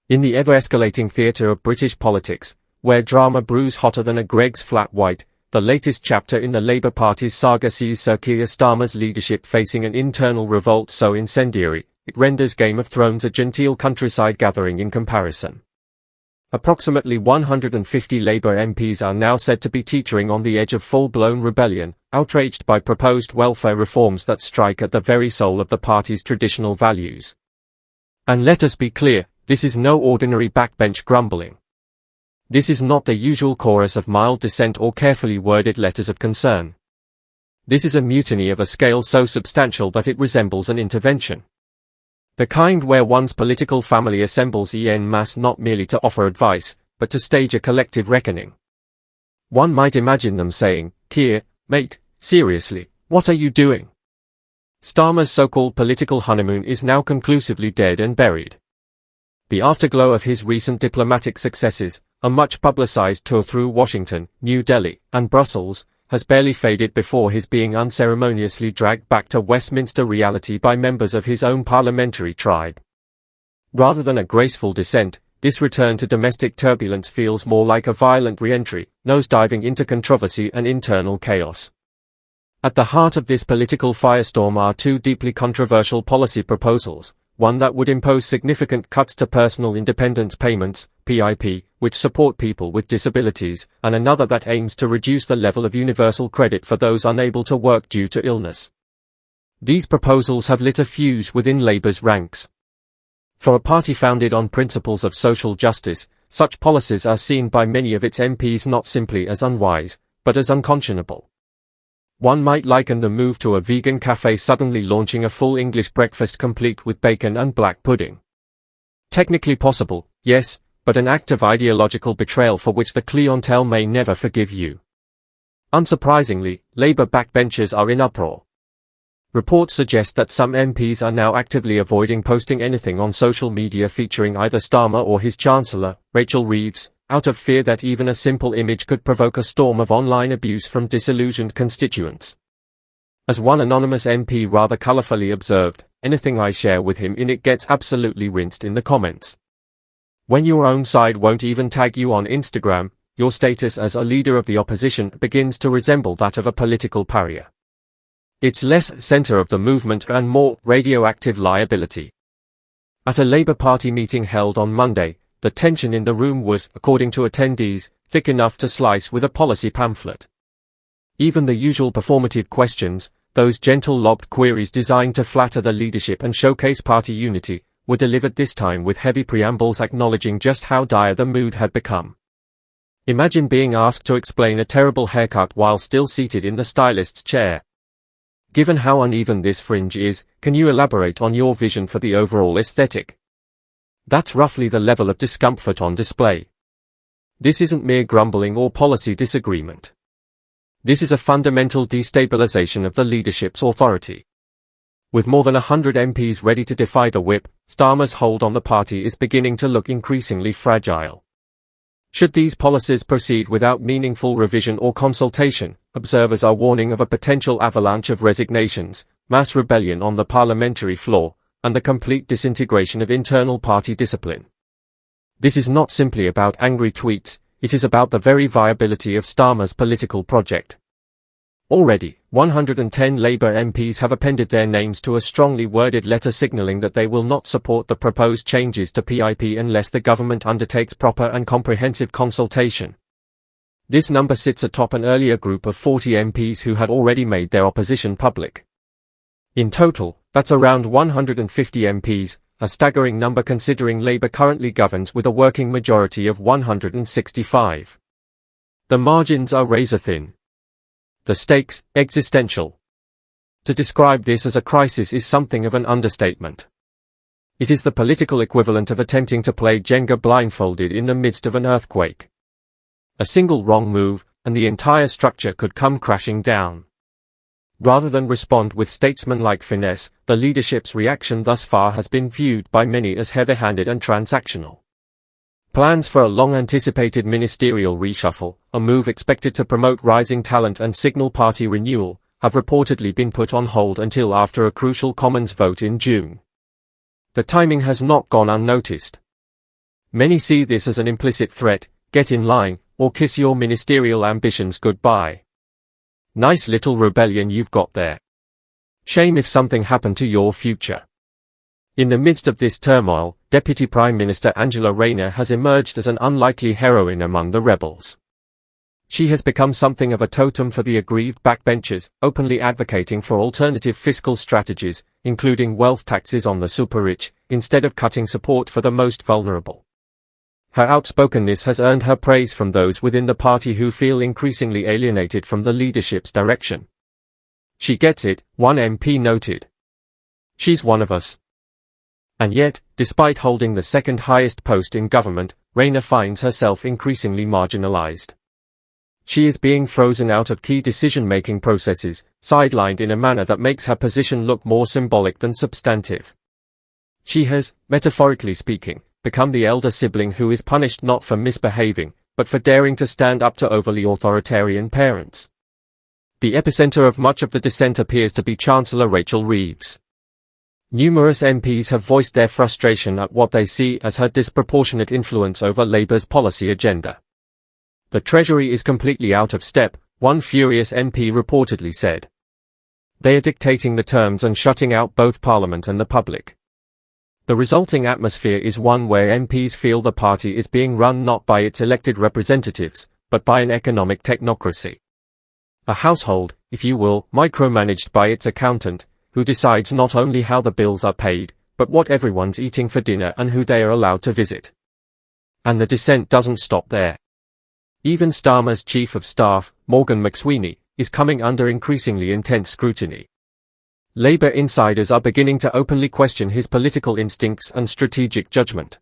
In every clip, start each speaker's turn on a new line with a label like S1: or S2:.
S1: In the ever-escalating theatre of British politics, where drama brews hotter than a Greggs flat white, the latest chapter in the Labour Party's saga sees Sir Keir Starmer's leadership facing an internal revolt so incendiary, it renders Game of Thrones a genteel countryside gathering in comparison. Approximately 150 Labour MPs are now said to be teetering on the edge of full-blown rebellion, outraged by proposed welfare reforms that strike at the very soul of the party's traditional values. And let us be clear, this is no ordinary backbench grumbling. This is not the usual chorus of mild dissent or carefully worded letters of concern. This is a mutiny of a scale so substantial that it resembles an intervention. The kind where one's political family assembles en masse not merely to offer advice, but to stage a collective reckoning. One might imagine them saying, "Keir, mate, seriously, what are you doing?" Starmer's so-called political honeymoon is now conclusively dead and buried. The afterglow of his recent diplomatic successes, a much-publicized tour through Washington, New Delhi, and Brussels, has barely faded before his being unceremoniously dragged back to Westminster reality by members of his own parliamentary tribe. Rather than a graceful descent, this return to domestic turbulence feels more like a violent re-entry, nosediving into controversy and internal chaos. At the heart of this political firestorm are two deeply controversial policy proposals, one that would impose significant cuts to personal independence payments, PIP, which support people with disabilities, and another that aims to reduce the level of universal credit for those unable to work due to illness. These proposals have lit a fuse within Labour's ranks. For a party founded on principles of social justice, such policies are seen by many of its MPs not simply as unwise, but as unconscionable. One might liken the move to a vegan cafe suddenly launching a full English breakfast complete with bacon and black pudding. Technically possible, yes, but an act of ideological betrayal for which the clientele may never forgive you. Unsurprisingly, Labour backbenchers are in uproar. Reports suggest that some MPs are now actively avoiding posting anything on social media featuring either Starmer or his Chancellor, Rachel Reeves, out of fear that even a simple image could provoke a storm of online abuse from disillusioned constituents. As one anonymous MP rather colourfully observed, anything I share with him in it gets absolutely rinsed in the comments. When your own side won't even tag you on Instagram, your status as a leader of the opposition begins to resemble that of a political pariah. It's less centre of the movement and more radioactive liability. At a Labour Party meeting held on Monday, the tension in the room was, according to attendees, thick enough to slice with a policy pamphlet. Even the usual performative questions, those gentle lobbed queries designed to flatter the leadership and showcase party unity, were delivered this time with heavy preambles acknowledging just how dire the mood had become. Imagine being asked to explain a terrible haircut while still seated in the stylist's chair. Given how uneven this fringe is, can you elaborate on your vision for the overall aesthetic? That's roughly the level of discomfort on display. This isn't mere grumbling or policy disagreement. This is a fundamental destabilization of the leadership's authority. With more than 100 MPs ready to defy the whip, Starmer's hold on the party is beginning to look increasingly fragile. Should these policies proceed without meaningful revision or consultation, observers are warning of a potential avalanche of resignations, mass rebellion on the parliamentary floor, and the complete disintegration of internal party discipline. This is not simply about angry tweets, it is about the very viability of Starmer's political project. Already, 110 Labour MPs have appended their names to a strongly worded letter signalling that they will not support the proposed changes to PIP unless the government undertakes proper and comprehensive consultation. This number sits atop an earlier group of 40 MPs who had already made their opposition public. In total, that's around 150 MPs, a staggering number considering Labour currently governs with a working majority of 165. The margins are razor-thin. The stakes, existential. To describe this as a crisis is something of an understatement. It is the political equivalent of attempting to play Jenga blindfolded in the midst of an earthquake. A single wrong move, and the entire structure could come crashing down. Rather than respond with statesmanlike finesse, the leadership's reaction thus far has been viewed by many as heavy-handed and transactional. Plans for a long-anticipated ministerial reshuffle, a move expected to promote rising talent and signal party renewal, have reportedly been put on hold until after a crucial Commons vote in June. The timing has not gone unnoticed. Many see this as an implicit threat: get in line, or kiss your ministerial ambitions goodbye. Nice little rebellion you've got there. Shame if something happened to your future. In the midst of this turmoil, Deputy Prime Minister Angela Rayner has emerged as an unlikely heroine among the rebels. She has become something of a totem for the aggrieved backbenchers, openly advocating for alternative fiscal strategies, including wealth taxes on the super-rich, instead of cutting support for the most vulnerable. Her outspokenness has earned her praise from those within the party who feel increasingly alienated from the leadership's direction. She gets it, one MP noted. She's one of us. And yet, despite holding the second highest post in government, Rayner finds herself increasingly marginalized. She is being frozen out of key decision-making processes, sidelined in a manner that makes her position look more symbolic than substantive. She has, metaphorically speaking, become the elder sibling who is punished not for misbehaving, but for daring to stand up to overly authoritarian parents. The epicenter of much of the dissent appears to be Chancellor Rachel Reeves. Numerous MPs have voiced their frustration at what they see as her disproportionate influence over Labour's policy agenda. The Treasury is completely out of step, one furious MP reportedly said. They are dictating the terms and shutting out both Parliament and the public. The resulting atmosphere is one where MPs feel the party is being run not by its elected representatives, but by an economic technocracy. A household, if you will, micromanaged by its accountant, who decides not only how the bills are paid, but what everyone's eating for dinner and who they are allowed to visit. And the dissent doesn't stop there. Even Starmer's Chief of Staff, Morgan Mweeni, is coming under increasingly intense scrutiny. Labour insiders are beginning to openly question his political instincts and strategic judgment.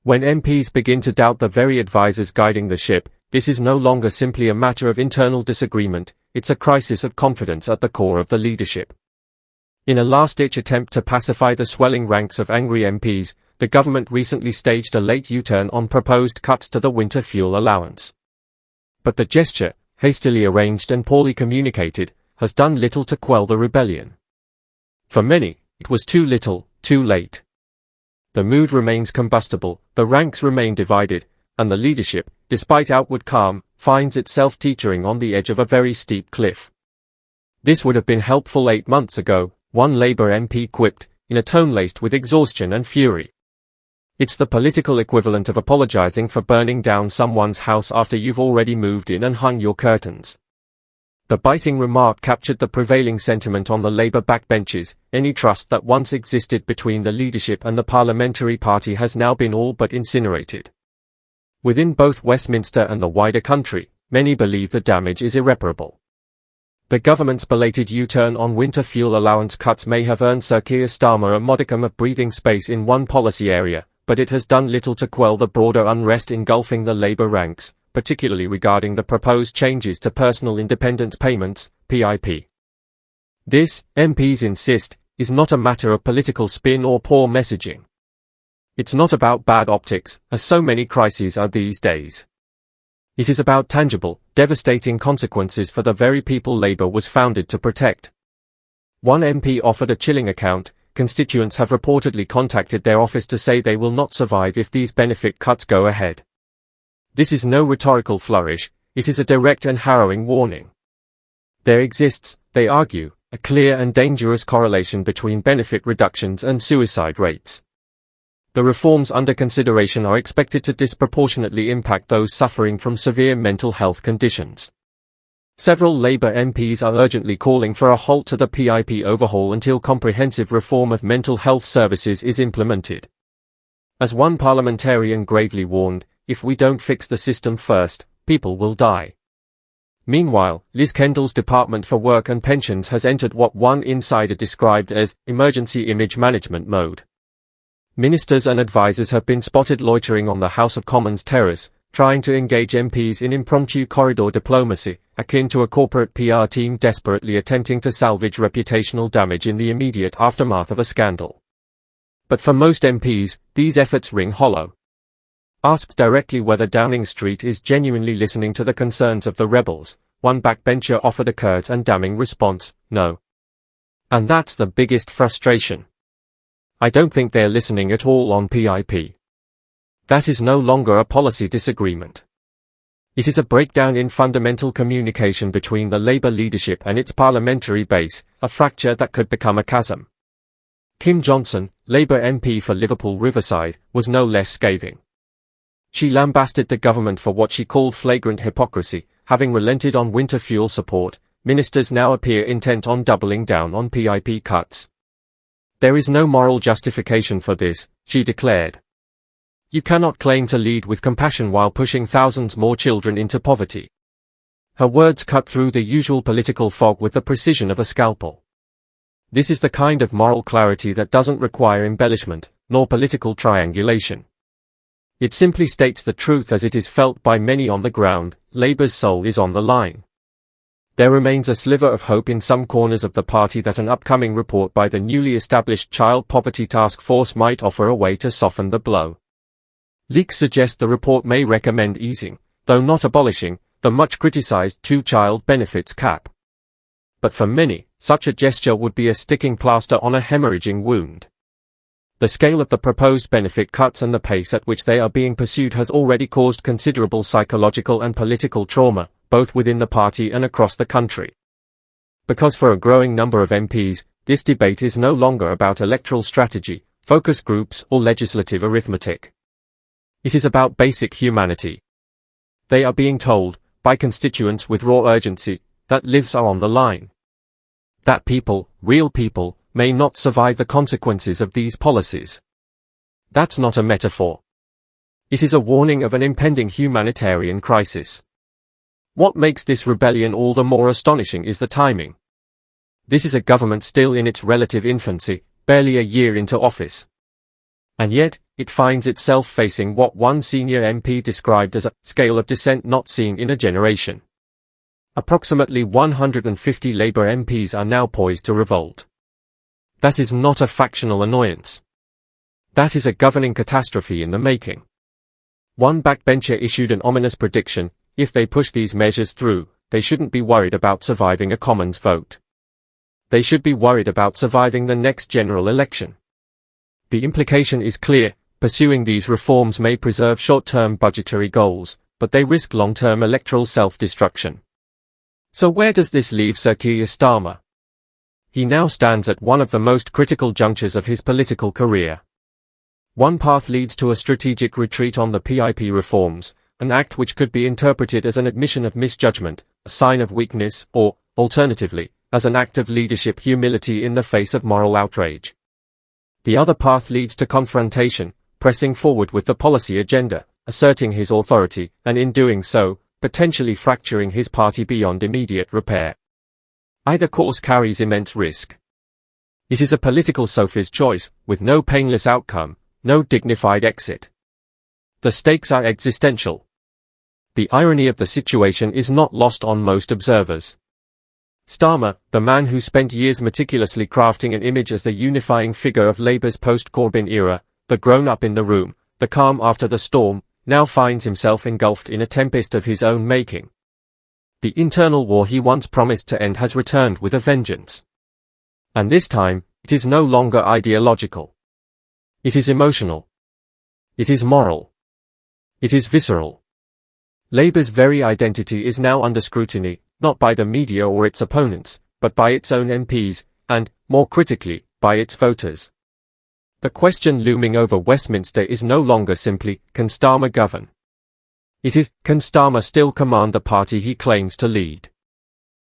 S1: When MPs begin to doubt the very advisers guiding the ship, this is no longer simply a matter of internal disagreement, it's a crisis of confidence at the core of the leadership. In a last-ditch attempt to pacify the swelling ranks of angry MPs, the government recently staged a late U-turn on proposed cuts to the winter fuel allowance. But the gesture, hastily arranged and poorly communicated, has done little to quell the rebellion. For many, it was too little, too late. The mood remains combustible, the ranks remain divided, and the leadership, despite outward calm, finds itself teetering on the edge of a very steep cliff. This would have been helpful 8 months ago, one Labour MP quipped, in a tone laced with exhaustion and fury. It's the political equivalent of apologizing for burning down someone's house after you've already moved in and hung your curtains. The biting remark captured the prevailing sentiment on the Labour backbenches. Any trust that once existed between the leadership and the parliamentary party has now been all but incinerated. Within both Westminster and the wider country, many believe the damage is irreparable. The government's belated U-turn on winter fuel allowance cuts may have earned Sir Keir Starmer a modicum of breathing space in one policy area, but it has done little to quell the broader unrest engulfing the Labour ranks, particularly regarding the proposed changes to personal independence payments, PIP. This, MPs insist, is not a matter of political spin or poor messaging. It's not about bad optics, as so many crises are these days. It is about tangible, devastating consequences for the very people Labour was founded to protect. One MP offered a chilling account. Constituents have reportedly contacted their office to say they will not survive if these benefit cuts go ahead. This is no rhetorical flourish, it is a direct and harrowing warning. There exists, they argue, a clear and dangerous correlation between benefit reductions and suicide rates. The reforms under consideration are expected to disproportionately impact those suffering from severe mental health conditions. Several Labour MPs are urgently calling for a halt to the PIP overhaul until comprehensive reform of mental health services is implemented. As one parliamentarian gravely warned, if we don't fix the system first, people will die. Meanwhile, Liz Kendall's Department for Work and Pensions has entered what one insider described as emergency image management mode. Ministers and advisers have been spotted loitering on the House of Commons terrace, trying to engage MPs in impromptu corridor diplomacy, akin to a corporate PR team desperately attempting to salvage reputational damage in the immediate aftermath of a scandal. But for most MPs, these efforts ring hollow. Asked directly whether Downing Street is genuinely listening to the concerns of the rebels, one backbencher offered a curt and damning response, no. And that's the biggest frustration. I don't think they're listening at all on PIP. That is no longer a policy disagreement. It is a breakdown in fundamental communication between the Labour leadership and its parliamentary base, a fracture that could become a chasm. Kim Johnson, Labour MP for Liverpool Riverside, was no less scathing. She lambasted the government for what she called flagrant hypocrisy. Having relented on winter fuel support, ministers now appear intent on doubling down on PIP cuts. There is no moral justification for this, she declared. You cannot claim to lead with compassion while pushing thousands more children into poverty. Her words cut through the usual political fog with the precision of a scalpel. This is the kind of moral clarity that doesn't require embellishment, nor political triangulation. It simply states the truth as it is felt by many on the ground. Labour's soul is on the line. There remains a sliver of hope in some corners of the party that an upcoming report by the newly established Child Poverty Task Force might offer a way to soften the blow. Leaks suggest the report may recommend easing, though not abolishing, the much criticised two-child benefits cap. But for many, such a gesture would be a sticking plaster on a hemorrhaging wound. The scale of the proposed benefit cuts and the pace at which they are being pursued has already caused considerable psychological and political trauma, both within the party and across the country. Because for a growing number of MPs, this debate is no longer about electoral strategy, focus groups, or legislative arithmetic. It is about basic humanity. They are being told, by constituents with raw urgency, that lives are on the line. That people, real people, may not survive the consequences of these policies. That's not a metaphor. It is a warning of an impending humanitarian crisis. What makes this rebellion all the more astonishing is the timing. This is a government still in its relative infancy, barely a year into office. And yet, it finds itself facing what one senior MP described as a scale of dissent not seen in a generation. Approximately 150 Labour MPs are now poised to revolt. That is not a factional annoyance. That is a governing catastrophe in the making. One backbencher issued an ominous prediction: if they push these measures through, they shouldn't be worried about surviving a Commons vote. They should be worried about surviving the next general election. The implication is clear: pursuing these reforms may preserve short-term budgetary goals, but they risk long-term electoral self-destruction. So where does this leave Sir Keir Starmer? He now stands at one of the most critical junctures of his political career. One path leads to a strategic retreat on the PIP reforms, an act which could be interpreted as an admission of misjudgment, a sign of weakness, or, alternatively, as an act of leadership humility in the face of moral outrage. The other path leads to confrontation, pressing forward with the policy agenda, asserting his authority, and in doing so, potentially fracturing his party beyond immediate repair. Either course carries immense risk. It is a political Sophie's choice, with no painless outcome, no dignified exit. The stakes are existential. The irony of the situation is not lost on most observers. Starmer, the man who spent years meticulously crafting an image as the unifying figure of Labour's post-Corbyn era, the grown-up in the room, the calm after the storm, now finds himself engulfed in a tempest of his own making. The internal war he once promised to end has returned with a vengeance. And this time, it is no longer ideological. It is emotional. It is moral. It is visceral. Labour's very identity is now under scrutiny, not by the media or its opponents, but by its own MPs, and, more critically, by its voters. The question looming over Westminster is no longer simply, can Starmer govern? It is, can Starmer still command the party he claims to lead?